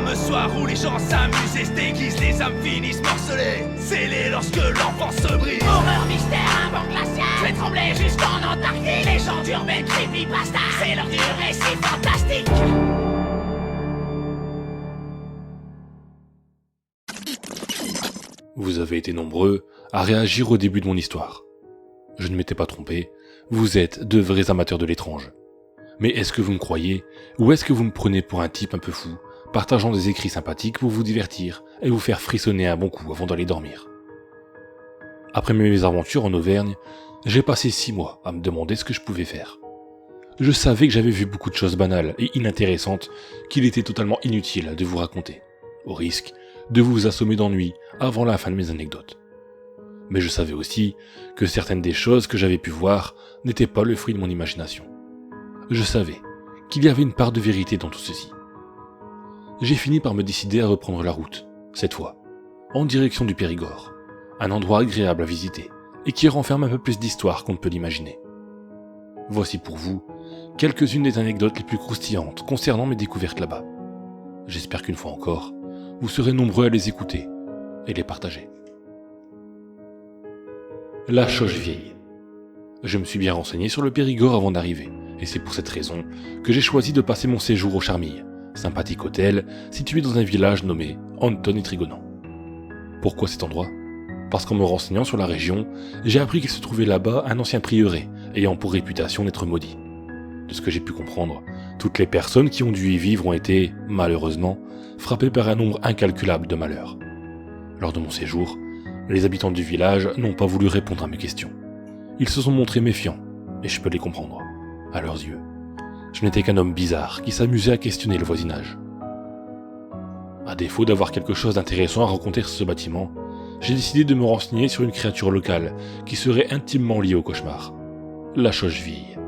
énorme soir où les gens s'amusent et se déguisent, les âmes finissent morcelées, scellées lorsque l'enfance se brise. Horreur, mystère, un vent glacial, je vais trembler jusqu'en Antarctique. Légende urbaine, creepypasta, c'est l'heure du récit fantastique. Vous avez été nombreux à réagir au début de mon histoire. Je ne m'étais pas trompé, vous êtes de vrais amateurs de l'étrange. Mais est-ce que vous me croyez, ou est-ce que vous me prenez pour un type un peu fou, partageant des écrits sympathiques pour vous divertir et vous faire frissonner un bon coup avant d'aller dormir? Après mes mésaventures en Auvergne, j'ai passé 6 mois à me demander ce que je pouvais faire. Je savais que j'avais vu beaucoup de choses banales et inintéressantes qu'il était totalement inutile de vous raconter, au risque de vous assommer d'ennui avant la fin de mes anecdotes. Mais je savais aussi que certaines des choses que j'avais pu voir n'étaient pas le fruit de mon imagination. Je savais qu'il y avait une part de vérité dans tout ceci. J'ai fini par me décider à reprendre la route, cette fois, en direction du Périgord, un endroit agréable à visiter et qui renferme un peu plus d'histoire qu'on ne peut l'imaginer. Voici pour vous quelques-unes des anecdotes les plus croustillantes concernant mes découvertes là-bas. J'espère qu'une fois encore, vous serez nombreux à les écouter et les partager. La Choche-Vieille. Je me suis bien renseigné sur le Périgord avant d'arriver, et c'est pour cette raison que j'ai choisi de passer mon séjour au Charmilles, sympathique hôtel situé dans un village nommé Anton et Trigonan. Pourquoi cet endroit ? Parce qu'en me renseignant sur la région, j'ai appris qu'il se trouvait là-bas un ancien prieuré, ayant pour réputation d'être maudit. De ce que j'ai pu comprendre, toutes les personnes qui ont dû y vivre ont été, malheureusement, frappées par un nombre incalculable de malheurs. Lors de mon séjour, les habitants du village n'ont pas voulu répondre à mes questions. Ils se sont montrés méfiants, et je peux les comprendre. À leurs yeux, je n'étais qu'un homme bizarre qui s'amusait à questionner le voisinage. À défaut d'avoir quelque chose d'intéressant à raconter sur ce bâtiment, j'ai décidé de me renseigner sur une créature locale qui serait intimement liée au cauchemar, la Choche-Vieille.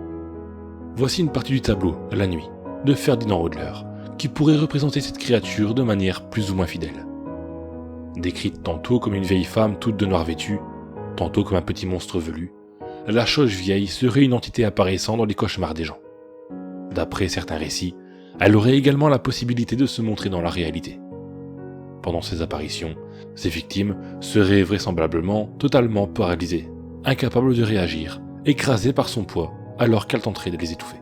Voici une partie du tableau, La Nuit, de Ferdinand Hodler, qui pourrait représenter cette créature de manière plus ou moins fidèle. Décrite tantôt comme une vieille femme toute de noir vêtue, tantôt comme un petit monstre velu, la Choche-Vieille serait une entité apparaissant dans les cauchemars des gens. D'après certains récits, elle aurait également la possibilité de se montrer dans la réalité. Pendant ces apparitions, ses victimes seraient vraisemblablement totalement paralysées, incapables de réagir, écrasées par son poids alors qu'elle tenterait de les étouffer.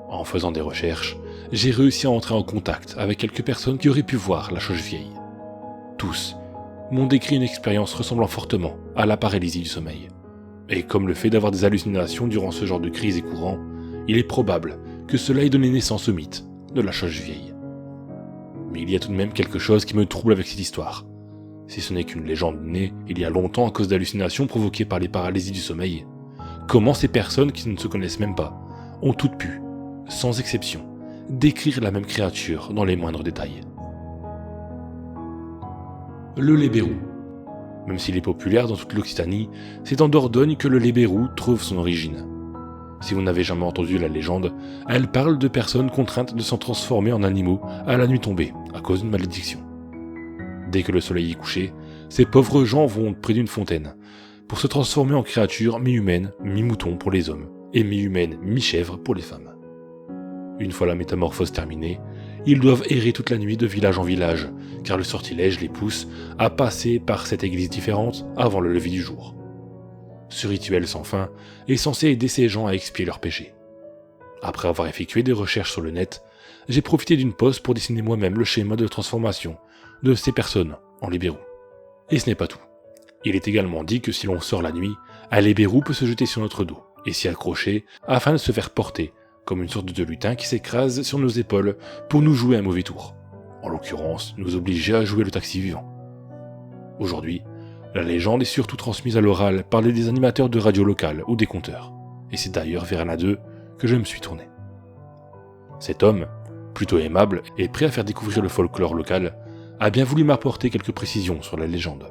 En faisant des recherches, j'ai réussi à entrer en contact avec quelques personnes qui auraient pu voir la Choche-Vieille. Tous m'ont décrit une expérience ressemblant fortement à la paralysie du sommeil. Et comme le fait d'avoir des hallucinations durant ce genre de crise est courant, il est probable que cela ait donné naissance au mythe de la Choche-Vieille. Mais il y a tout de même quelque chose qui me trouble avec cette histoire. Si ce n'est qu'une légende née il y a longtemps à cause d'hallucinations provoquées par les paralysies du sommeil, comment ces personnes qui ne se connaissent même pas ont toutes pu, sans exception, décrire la même créature dans les moindres détails. Le lébérou. Même s'il est populaire dans toute l'Occitanie, c'est en Dordogne que le lébérou trouve son origine. Si vous n'avez jamais entendu la légende, elle parle de personnes contraintes de s'en transformer en animaux à la nuit tombée, à cause d'une malédiction. Dès que le soleil est couché, ces pauvres gens vont près d'une fontaine, pour se transformer en créatures mi-humaines, mi-moutons pour les hommes, et mi-humaines, mi-chèvres pour les femmes. Une fois la métamorphose terminée, ils doivent errer toute la nuit de village en village, car le sortilège les pousse à passer par cette église différente avant le lever du jour. Ce rituel sans fin est censé aider ces gens à expier leurs péchés. Après avoir effectué des recherches sur le net, j'ai profité d'une pause pour dessiner moi-même le schéma de transformation de ces personnes en lébérous. Et ce n'est pas tout. Il est également dit que si l'on sort la nuit, un lébérou peut se jeter sur notre dos et s'y accrocher afin de se faire porter, comme une sorte de lutin qui s'écrase sur nos épaules pour nous jouer un mauvais tour. En l'occurrence, nous obliger à jouer le taxi vivant. Aujourd'hui, la légende est surtout transmise à l'oral par des animateurs de radio locale ou des conteurs, et c'est d'ailleurs vers l'un d'eux que je me suis tourné. Cet homme, plutôt aimable et prêt à faire découvrir le folklore local, a bien voulu m'apporter quelques précisions sur la légende,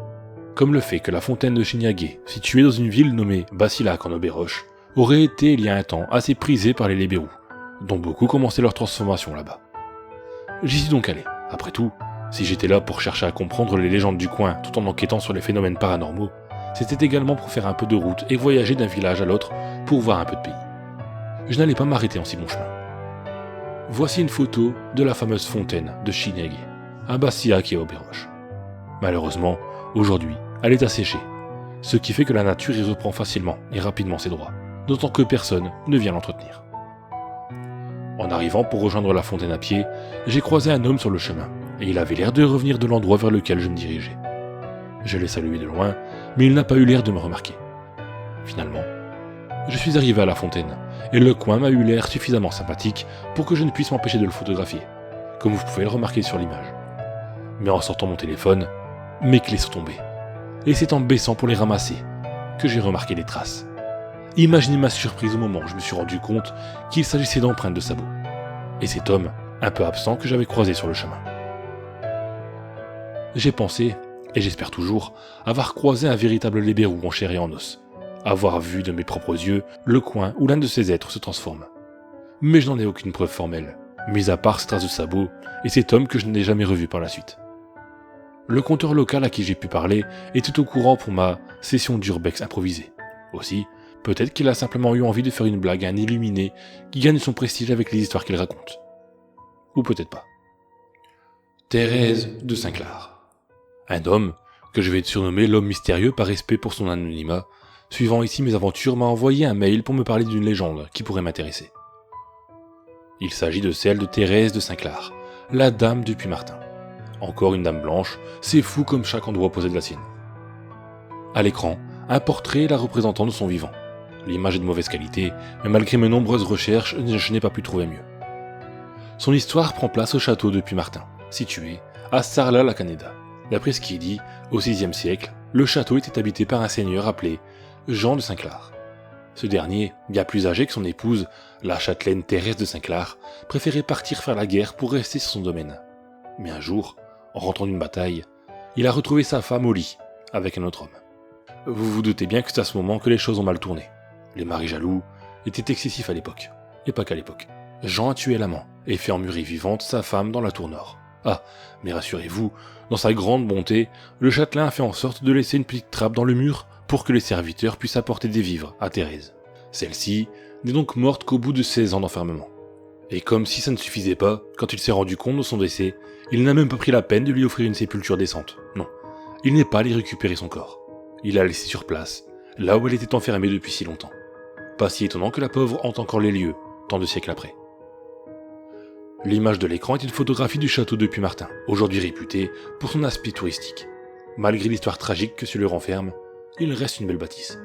comme le fait que la fontaine de Chignaguet, située dans une ville nommée Bassillac en Aubéroche, aurait été il y a un temps assez prisée par les lébérous, dont beaucoup commençaient leur transformation là-bas. J'y suis donc allé. Après tout, si j'étais là pour chercher à comprendre les légendes du coin tout en enquêtant sur les phénomènes paranormaux, c'était également pour faire un peu de route et voyager d'un village à l'autre pour voir un peu de pays. Je n'allais pas m'arrêter en si bon chemin. Voici une photo de la fameuse fontaine de Shinage, à Bassillac et à Aubéroche. Malheureusement, aujourd'hui, elle est asséchée, ce qui fait que la nature y reprend facilement et rapidement ses droits, d'autant que personne ne vient l'entretenir. En arrivant pour rejoindre la fontaine à pied, j'ai croisé un homme sur le chemin, et il avait l'air de revenir de l'endroit vers lequel je me dirigeais. Je l'ai salué de loin, mais il n'a pas eu l'air de me remarquer. Finalement, je suis arrivé à la fontaine, et le coin m'a eu l'air suffisamment sympathique pour que je ne puisse m'empêcher de le photographier, comme vous pouvez le remarquer sur l'image. Mais en sortant mon téléphone, mes clés sont tombées, et c'est en baissant pour les ramasser que j'ai remarqué les traces. Imaginez ma surprise au moment où je me suis rendu compte qu'il s'agissait d'empreintes de sabots, et cet homme, un peu absent, que j'avais croisé sur le chemin. J'ai pensé, et j'espère toujours, avoir croisé un véritable lébérou en chair et en os, avoir vu de mes propres yeux le coin où l'un de ces êtres se transforme. Mais je n'en ai aucune preuve formelle, mis à part ces traces de sabots et cet homme que je n'ai jamais revu par la suite. Le compteur local à qui j'ai pu parler était au courant pour ma session d'urbex improvisée. Aussi, peut-être qu'il a simplement eu envie de faire une blague à un illuminé qui gagne son prestige avec les histoires qu'il raconte. Ou peut-être pas. Thérèse de Saint-Clar. Un homme, que je vais surnommer l'homme mystérieux par respect pour son anonymat, suivant ici mes aventures, m'a envoyé un mail pour me parler d'une légende qui pourrait m'intéresser. Il s'agit de celle de Thérèse de Saint-Clar, la dame du Puy-Martin. Encore une dame blanche, c'est fou comme chaque endroit possède la sienne. À l'écran, un portrait la représentant de son vivant. L'image est de mauvaise qualité, mais malgré mes nombreuses recherches, je n'ai pas pu trouver mieux. Son histoire prend place au château de Puy-Martin, situé à Sarlat-la-Canéda. D'après ce qui est dit, au VIe siècle, le château était habité par un seigneur appelé Jean de Saint-Clar. Ce dernier, bien plus âgé que son épouse, la châtelaine Thérèse de Saint-Clar, préférait partir faire la guerre pour rester sur son domaine. Mais un jour, en rentrant d'une bataille, il a retrouvé sa femme au lit, avec un autre homme. Vous vous doutez bien que c'est à ce moment que les choses ont mal tourné. Les maris jaloux étaient excessifs à l'époque, et pas qu'à l'époque. Jean a tué l'amant, et fait emmurer vivante sa femme dans la tour nord. Ah, mais rassurez-vous, dans sa grande bonté, le châtelain a fait en sorte de laisser une petite trappe dans le mur pour que les serviteurs puissent apporter des vivres à Thérèse. Celle-ci n'est donc morte qu'au bout de 16 ans d'enfermement. Et comme si ça ne suffisait pas, quand il s'est rendu compte de son décès, il n'a même pas pris la peine de lui offrir une sépulture décente. Non, il n'est pas allé récupérer son corps. Il l'a laissé sur place, là où elle était enfermée depuis si longtemps. Pas si étonnant que la pauvre hante encore les lieux, tant de siècles après. L'image de l'écran est une photographie du château de Puy-Martin, aujourd'hui réputé pour son aspect touristique. Malgré l'histoire tragique que cela renferme, il reste une belle bâtisse.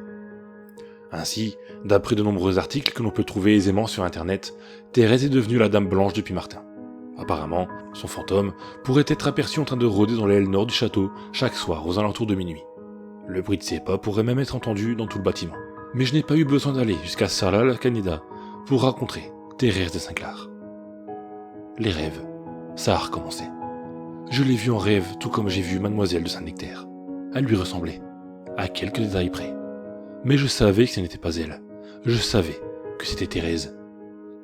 Ainsi, d'après de nombreux articles que l'on peut trouver aisément sur internet, Thérèse est devenue la dame blanche de Puy-Martin. Apparemment, son fantôme pourrait être aperçu en train de rôder dans l'aile nord du château chaque soir aux alentours de minuit. Le bruit de ses pas pourrait même être entendu dans tout le bâtiment. Mais je n'ai pas eu besoin d'aller jusqu'à Sarlat-la-Canéda pour rencontrer Thérèse de Saint-Clar. Les rêves, ça a recommencé. Je l'ai vue en rêve tout comme j'ai vu Mademoiselle de Saint-Nectaire. Elle lui ressemblait, à quelques détails près. Mais je savais que ce n'était pas elle. Je savais que c'était Thérèse.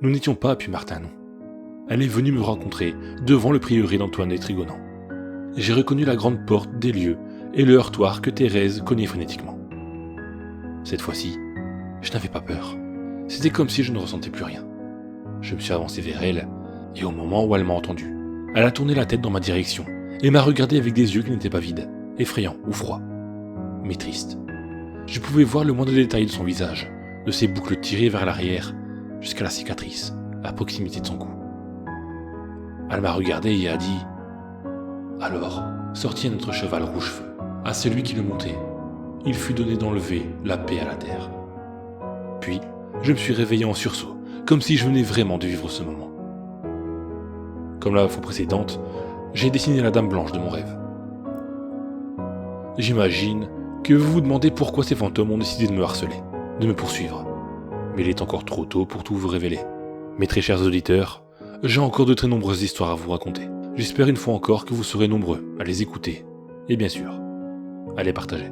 Nous n'étions pas à Puy-Martin, non. Elle est venue me rencontrer devant le prieuré d'Antoine et Trigonan. J'ai reconnu la grande porte des lieux et le heurtoir que Thérèse cognait frénétiquement. Cette fois-ci, je n'avais pas peur. C'était comme si je ne ressentais plus rien. Je me suis avancé vers elle, et au moment où elle m'a entendu, elle a tourné la tête dans ma direction et m'a regardé avec des yeux qui n'étaient pas vides, effrayants ou froids, mais tristes. Je pouvais voir le moindre détail de son visage, de ses boucles tirées vers l'arrière, jusqu'à la cicatrice, à proximité de son cou. Elle m'a regardé et a dit « Alors, sortit à notre cheval rouge-feu, à celui qui le montait. Il fut donné d'enlever la paix à la terre. » Puis, je me suis réveillé en sursaut, comme si je venais vraiment de vivre ce moment. Comme la fois précédente, j'ai dessiné la dame blanche de mon rêve. J'imagine que vous vous demandez pourquoi ces fantômes ont décidé de me harceler, de me poursuivre. Mais il est encore trop tôt pour tout vous révéler. Mes très chers auditeurs, j'ai encore de très nombreuses histoires à vous raconter. J'espère une fois encore que vous serez nombreux à les écouter, et bien sûr, à les partager.